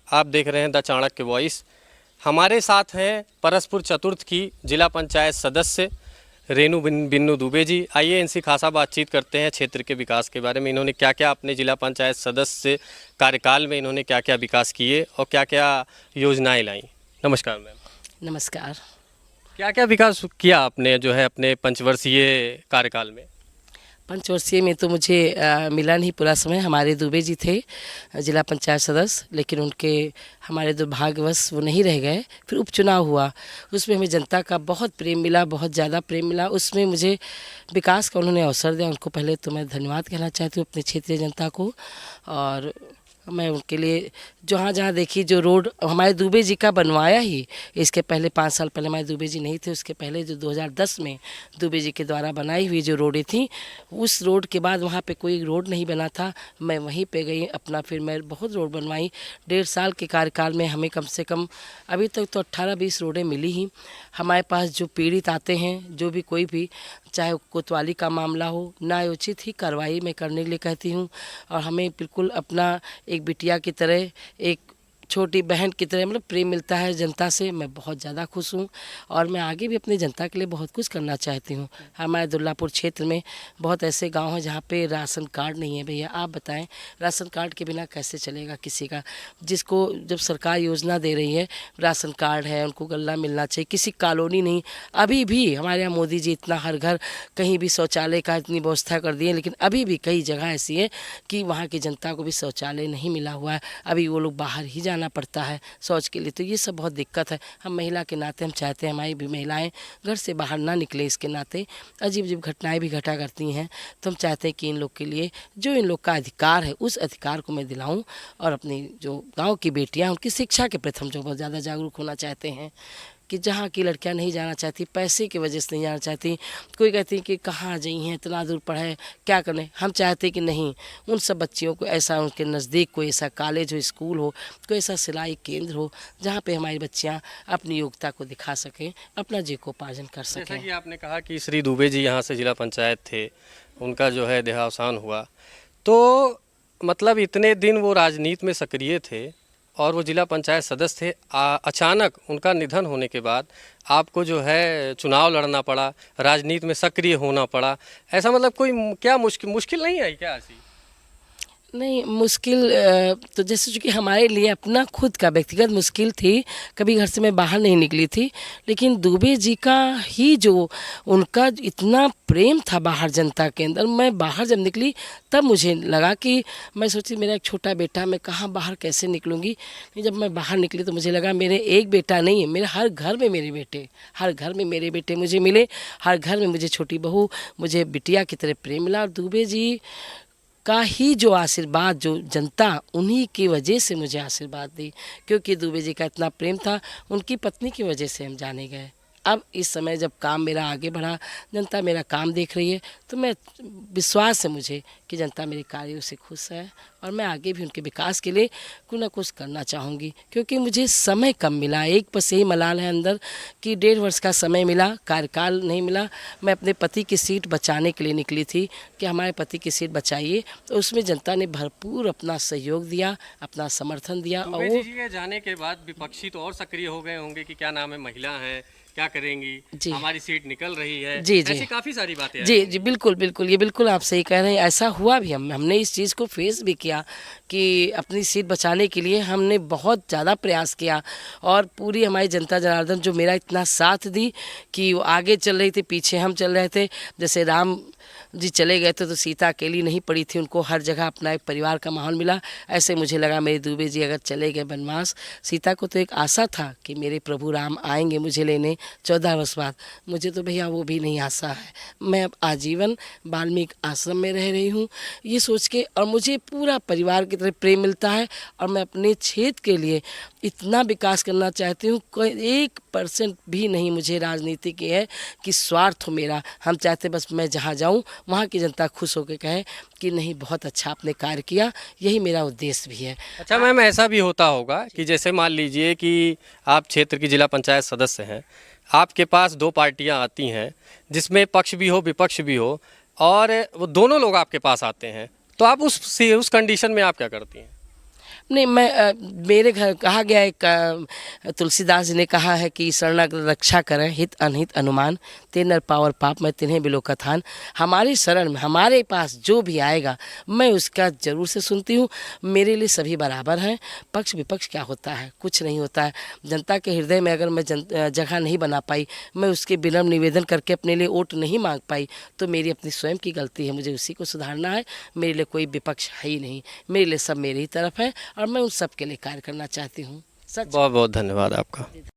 आप देख रहे हैं द चाणक्य वॉइस। हमारे साथ हैं परसपुर चतुर्थ की जिला पंचायत सदस्य रेणु बिन्नू दुबे जी। आइए इनसे खासा बातचीत करते हैं क्षेत्र के विकास के बारे में। इन्होंने क्या क्या अपने जिला पंचायत सदस्य कार्यकाल में इन्होंने क्या क्या विकास किए और क्या क्या योजनाएं लाई। नमस्कार मैम। नमस्कार। क्या क्या विकास किया आपने जो है अपने पंचवर्षीय कार्यकाल में? पंचवर्षीय में तो मुझे मिला नहीं पूरा समय। हमारे दुबे जी थे जिला पंचायत सदस्य, लेकिन उनके हमारे दुर्भाग्यवश वो नहीं रह गए। फिर उपचुनाव हुआ, उसमें हमें जनता का बहुत प्रेम मिला, बहुत ज़्यादा प्रेम मिला। उसमें मुझे विकास का उन्होंने अवसर दिया। उनको पहले तो मैं धन्यवाद कहना चाहती हूँ अपने क्षेत्रीय जनता को। और मैं उनके लिए जहाँ जहाँ देखी जो रोड हमारे दुबे जी का बनवाया ही, इसके पहले 5 साल पहले हमारे दुबे जी नहीं थे, उसके पहले जो 2010 में दुबे जी के द्वारा बनाई हुई जो रोडें थी, उस रोड के बाद वहाँ पे कोई रोड नहीं बना था। मैं वहीं पे गई अपना, फिर मैं बहुत रोड बनवाई। 1.5 साल के कार्यकाल में हमें कम से कम अभी तक तो 18-20 रोडें मिली ही। हमारे पास जो पीड़ित आते हैं, जो भी कोई भी, चाहे कोतवाली का मामला हो, न्यायोचित ही कार्रवाई मैं करने के लिए कहती हूँ। और हमें बिल्कुल अपना एक बिटिया की तरह, एक छोटी बहन की तरह मतलब प्रेम मिलता है जनता से। मैं बहुत ज़्यादा खुश हूँ और मैं आगे भी अपनी जनता के लिए बहुत कुछ करना चाहती हूँ। हमारे दुर्लापुर क्षेत्र में बहुत ऐसे गांव हैं जहाँ पे राशन कार्ड नहीं है। भैया आप बताएं, राशन कार्ड के बिना कैसे चलेगा किसी का? जिसको जब सरकार योजना दे रही है, राशन कार्ड है, उनको गल्ला मिलना चाहिए। किसी कॉलोनी नहीं, अभी भी हमारे यहाँ मोदी जी इतना हर घर कहीं भी शौचालय का इतनी व्यवस्था कर दी है, लेकिन अभी भी कई जगह ऐसी है कि वहाँ की जनता को भी शौचालय नहीं मिला हुआ है। अभी वो लोग बाहर ही जाना पड़ता है शौच के लिए। तो ये सब बहुत दिक्कत है। हम महिला के नाते हम चाहते हैं हमारी भी महिलाएं घर से बाहर ना निकले। इसके नाते अजीब अजीब घटनाएं भी घटा करती हैं। तो हम चाहते हैं कि इन लोग के लिए जो इन लोग का अधिकार है, उस अधिकार को मैं दिलाऊं। और अपनी जो गांव की बेटियां, उनकी शिक्षा के प्रति हम जो बहुत ज़्यादा जागरूक होना चाहते हैं कि जहाँ की लड़कियां नहीं जाना चाहती, पैसे की वजह से नहीं जाना चाहती। कोई कहती है कि कहाँ जाई हैं, इतना दूर पढ़े क्या करने। हम चाहते कि नहीं, उन सब बच्चियों को ऐसा उनके नज़दीक कोई ऐसा कॉलेज हो, स्कूल हो, कोई ऐसा सिलाई केंद्र हो जहाँ पे हमारी बच्चियाँ अपनी योग्यता को दिखा सकें, अपना जीविकोपार्जन कर सकें। जैसा कि आपने कहा कि श्री दुबे जी यहाँ से जिला पंचायत थे, उनका जो है देहावसान हुआ, तो मतलब इतने दिन वो राजनीति में सक्रिय थे और वो जिला पंचायत सदस्य थे। अचानक उनका निधन होने के बाद आपको जो है चुनाव लड़ना पड़ा, राजनीति में सक्रिय होना पड़ा। ऐसा मतलब कोई क्या मुश्किल नहीं आई क्या ऐसी? नहीं मुश्किल तो जैसे चूँकि हमारे लिए अपना खुद का व्यक्तिगत मुश्किल थी, कभी घर से मैं बाहर नहीं निकली थी। लेकिन दुबे जी का ही जो उनका इतना प्रेम था बाहर जनता के अंदर, मैं बाहर जब निकली तब मुझे लगा कि मैं सोची मेरा एक छोटा बेटा, मैं कहाँ बाहर कैसे निकलूँगी। जब मैं बाहर निकली तो मुझे लगा मेरे एक बेटा नहीं है, मेरे हर घर में मेरे बेटे, हर घर में मेरे बेटे मुझे मिले। हर घर में मुझे छोटी बहू, मुझे बिटिया की तरह प्रेम मिला। और दुबे जी का ही जो आशीर्वाद, जो जनता उन्हीं की वजह से मुझे आशीर्वाद दी, क्योंकि दुबे जी का इतना प्रेम था। उनकी पत्नी की वजह से हम जाने गए। अब इस समय जब काम मेरा आगे बढ़ा, जनता मेरा काम देख रही है, तो मैं विश्वास है मुझे कि जनता मेरे कार्यों से खुश है और मैं आगे भी उनके विकास के लिए कुछ ना कुछ करना चाहूँगी। क्योंकि मुझे समय कम मिला, एक बस यही मलाल है अंदर कि 1.5 वर्ष का समय मिला, कार्यकाल नहीं मिला। मैं अपने पति की सीट बचाने के लिए निकली थी कि हमारे पति की सीट बचाइए, तो उसमें जनता ने भरपूर अपना सहयोग दिया, अपना समर्थन दिया। और वो जी जाने के बाद विपक्षी तो और सक्रिय हो गए होंगे कि क्या नाम है, महिला है, क्या करेंगी, हमारी सीट निकल रही है, जी जी, ऐसी काफ़ी सारी बातें। जी जी, बिल्कुल बिल्कुल, ये बिल्कुल आप सही कह रहे हैं। ऐसा हुआ भी, हमने इस चीज़ को फेस भी किया कि अपनी सीट बचाने के लिए हमने बहुत ज़्यादा प्रयास किया। और पूरी हमारी जनता जनार्दन जो मेरा इतना साथ दी कि वो आगे चल रही थी, पीछे हम चल रहे थे। जैसे राम जी चले गए थे तो सीता अकेली नहीं पड़ी थी, उनको हर जगह अपना एक परिवार का माहौल मिला। ऐसे मुझे लगा मेरे दुबे जी अगर चले गए बनवास, सीता को तो एक आशा था कि मेरे प्रभु राम आएंगे मुझे लेने 14 वर्ष बाद। मुझे तो भैया वो भी नहीं आशा है। मैं अब आजीवन वाल्मीकि आश्रम में रह रही हूँ ये सोच के, और मुझे पूरा परिवार की तरह प्रेम मिलता है। और मैं अपने क्षेत्र के लिए इतना विकास करना चाहती हूँ, कोई 1% भी नहीं मुझे राजनीति की है कि स्वार्थ हो मेरा। हम चाहते बस मैं जहाँ जाऊँ वहाँ की जनता खुश होकर कहे कि नहीं बहुत अच्छा आपने कार्य किया, यही मेरा उद्देश्य भी है। अच्छा मैम, ऐसा भी होता होगा कि जैसे मान लीजिए कि आप क्षेत्र की जिला पंचायत सदस्य हैं, आपके पास 2 पार्टियां आती हैं जिसमें पक्ष भी हो विपक्ष भी हो, और वो दोनों लोग आपके पास आते हैं, तो आप उस कंडीशन में आप क्या करती हैं? नहीं, मैं मेरे घर कहा गया है, तुलसीदास जी ने कहा है कि शरणागत रक्षा करें, हित अनहित अनुमान, ते नर पावर पाप मैं तिन्हें बिलो कथान। हमारी शरण में हमारे पास जो भी आएगा मैं उसका ज़रूर से सुनती हूँ। मेरे लिए सभी बराबर हैं। पक्ष विपक्ष क्या होता है, कुछ नहीं होता है। जनता के हृदय में अगर मैं जगह नहीं बना पाई, मैं उसके विनम्र निवेदन करके अपने लिए वोट नहीं मांग पाई, तो मेरी अपनी स्वयं की गलती है, मुझे उसी को सुधारना है। मेरे लिए कोई विपक्ष है ही नहीं, मेरे लिए सब मेरी ही तरफ है और मैं उन सब के लिए कार्य करना चाहती हूँ। सच बहुत बहुत धन्यवाद आपका।